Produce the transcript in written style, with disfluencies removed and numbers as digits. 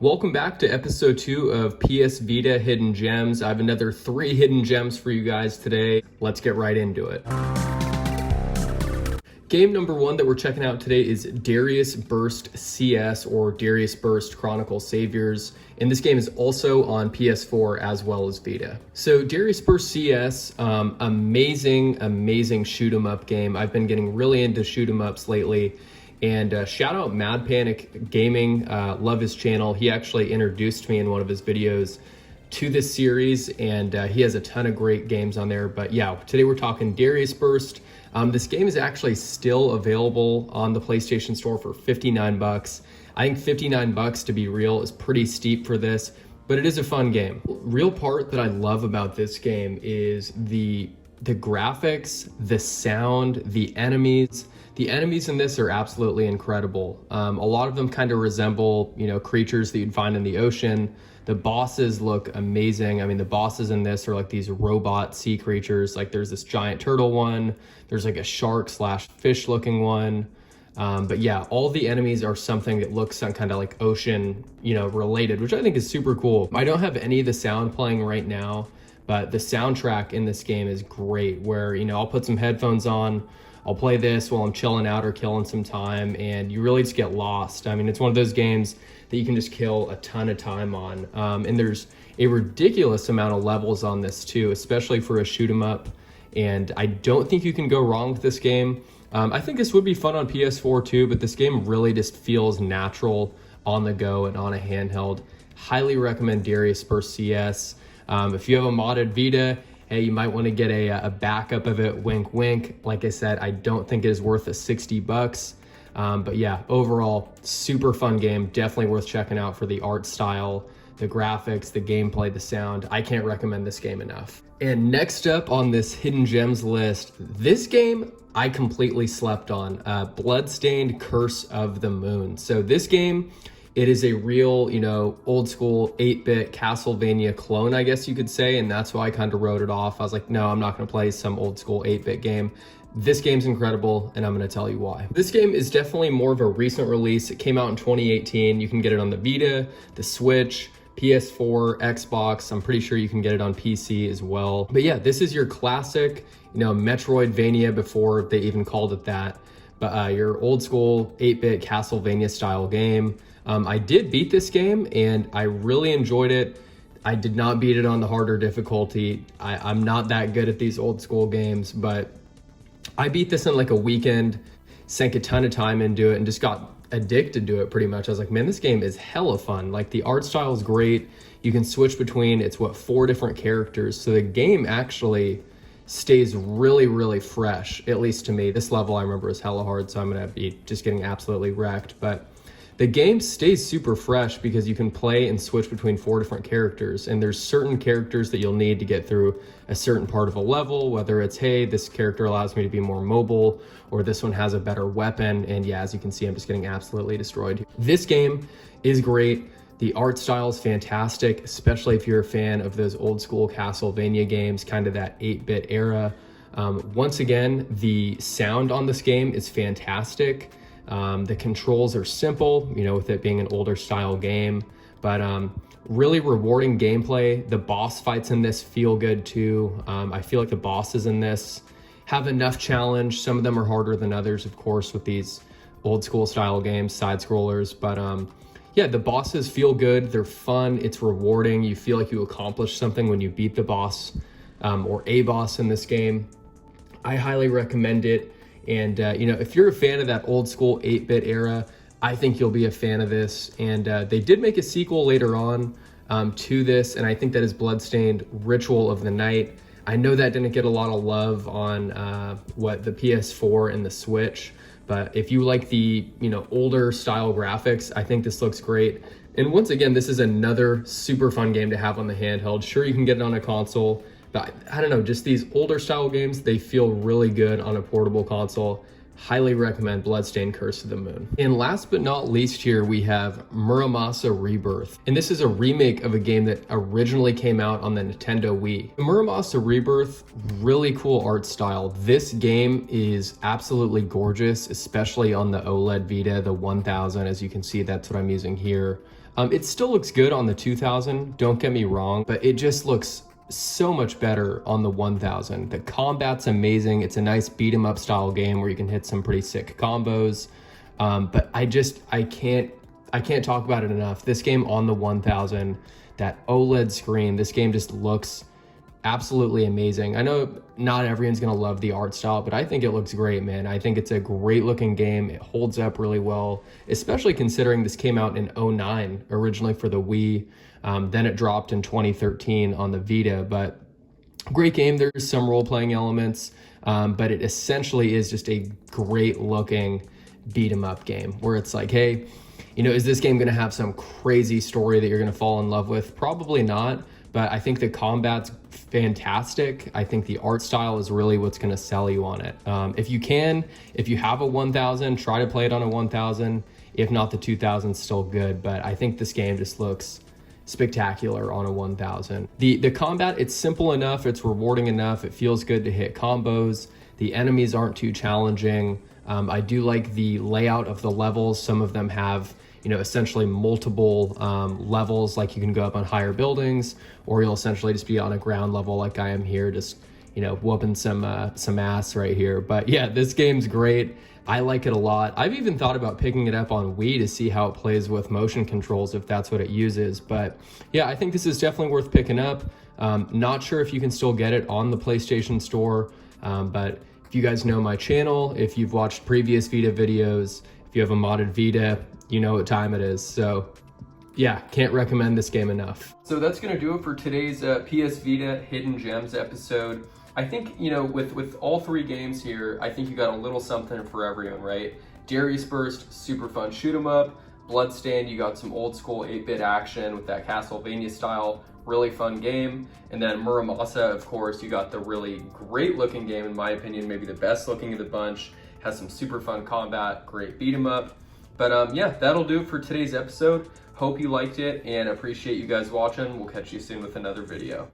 Welcome back to episode 2 of PS Vita Hidden Gems. I have another 3 hidden gems for you guys today. Let's get right into it. Game number 1 that we're checking out today is Darius Burst CS, or Darius Burst Chronicle Saviors. And this game is also on PS4 as well as Vita. So Darius Burst CS, amazing shoot 'em up game. I've been getting really into shoot 'em ups lately. And shout out Mad Panic Gaming, love his channel. He actually introduced me in one of his videos to this series, and he has a ton of great games on there. But yeah, today we're talking Darius Burst. This game is actually still available on the PlayStation Store for 59 bucks. I think 59 bucks, to be real, is pretty steep for this, but it is a fun game. Real part that I love about this game is the graphics, the sound, the enemies. The enemies in this are absolutely incredible. A lot of them kind of resemble, creatures that you'd find in the ocean. The bosses look amazing. I mean, the bosses in this are like these robot sea creatures. Like there's this giant turtle one. There's like a shark / fish looking one. But yeah, all the enemies are something that looks kind of like ocean, related, which I think is super cool. I don't have any of the sound playing right now, but the soundtrack in this game is great, where, I'll put some headphones on, I'll play this while I'm chilling out or killing some time, and you really just get lost. I mean, it's one of those games that you can just kill a ton of time on. And there's a ridiculous amount of levels on this too, especially for a shoot 'em up. And I don't think you can go wrong with this game. I think this would be fun on PS4 too, but this game really just feels natural on the go and on a handheld. Highly recommend Darius Burst CS. If you have a modded Vita, hey, you might want to get a backup of it, wink, wink. Like I said, I don't think it is worth the 60 bucks. But yeah, overall, super fun game. Definitely worth checking out for the art style, the graphics, the gameplay, the sound. I can't recommend this game enough. And next up on this Hidden Gems list, this game I completely slept on. Bloodstained Curse of the Moon. So this game, it is a real, old school 8-bit Castlevania clone, I guess you could say, and that's why I kind of wrote it off. I was like, no, I'm not going to play some old school 8-bit game. This game's incredible, and I'm going to tell you why. This game is definitely more of a recent release. It came out in 2018. You can get it on the Vita, the Switch, PS4, Xbox. I'm pretty sure you can get it on PC as well. But yeah, this is your classic, Metroidvania before they even called it that. But your old school 8-bit Castlevania style game. I did beat this game and I really enjoyed it. I did not beat it on the harder difficulty. I'm not that good at these old school games, but I beat this in like a weekend, sank a ton of time into it and just got addicted to it pretty much. I was like, man, this game is hella fun. Like the art style is great. You can switch between, it's 4 different characters. So the game actually stays really fresh, at least to me. This level I remember is hella hard, so I'm gonna be just getting absolutely wrecked. But the game stays super fresh because you can play and switch between 4 different characters, and there's certain characters that you'll need to get through a certain part of a level, whether it's, hey, this character allows me to be more mobile, or this one has a better weapon. And yeah, as you can see, I'm just getting absolutely destroyed. This game is great. The art style is fantastic, especially if you're a fan of those old school Castlevania games, kind of that 8-bit era. Once again, the sound on this game is fantastic. The controls are simple, with it being an older style game, but really rewarding gameplay. The boss fights in this feel good too. I feel like the bosses in this have enough challenge. Some of them are harder than others, of course, with these old school style games, side scrollers, but yeah, the bosses feel good. They're fun. It's rewarding. You feel like you accomplished something when you beat the boss, or a boss in this game. I highly recommend it. And, if you're a fan of that old school 8-bit era, I think you'll be a fan of this. And they did make a sequel later on to this, and I think that is Bloodstained Ritual of the Night. I know that didn't get a lot of love on the PS4 and the Switch, but if you like the, older style graphics, I think this looks great. And once again, this is another super fun game to have on the handheld. Sure, you can get it on a console, but I don't know, just these older style games, they feel really good on a portable console. Highly recommend Bloodstained Curse of the Moon. And last but not least here, we have Muramasa Rebirth. And this is a remake of a game that originally came out on the Nintendo Wii. Muramasa Rebirth, really cool art style. This game is absolutely gorgeous, especially on the OLED Vita, the 1000. As you can see, that's what I'm using here. It still looks good on the 2000, don't get me wrong, but it just looks so much better on the 1000. The combat's amazing. It's a nice beat 'em up style game where you can hit some pretty sick combos. But I can't talk about it enough. This game on the 1000, that OLED screen, this game just looks absolutely amazing. I know not everyone's gonna love the art style, but I think it looks great, man. I think it's a great looking game. It holds up really well, especially considering this came out in 09 originally for the Wii. Then it dropped in 2013 on the Vita, but great game. There's some role-playing elements, but it essentially is just a great looking beat 'em up game where it's like, hey, you know, is this game gonna have some crazy story that you're gonna fall in love with? Probably not, but I think the combat's fantastic. I think the art style is really what's gonna sell you on it. If you have a 1000, try to play it on a 1000. If not, the 2000's still good, but I think this game just looks spectacular on a 1000. The combat, it's simple enough, it's rewarding enough, it feels good to hit combos. The enemies aren't too challenging. I do like the layout of the levels. Some of them have, you know, essentially multiple levels, like you can go up on higher buildings, or you'll essentially just be on a ground level like I am here, just, you know, whooping some ass right here. But yeah, this game's great. I like it a lot. I've even thought about picking it up on Wii to see how it plays with motion controls, if that's what it uses. But yeah, I think this is definitely worth picking up. Not sure if you can still get it on the PlayStation Store, but if you guys know my channel, if you've watched previous Vita videos, if you have a modded Vita, you know what time it is. So yeah, can't recommend this game enough. So that's gonna do it for today's PS Vita Hidden Gems episode. I think, you know, with all three games here, I think you got a little something for everyone, right? Darius Burst, super fun shoot 'em up. Bloodstained, you got some old school 8-bit action with that Castlevania style, really fun game. And then Muramasa, of course, you got the really great looking game, in my opinion, maybe the best looking of the bunch. Has some super fun combat, great beat 'em up. But yeah, that'll do it for today's episode. Hope you liked it and appreciate you guys watching. We'll catch you soon with another video.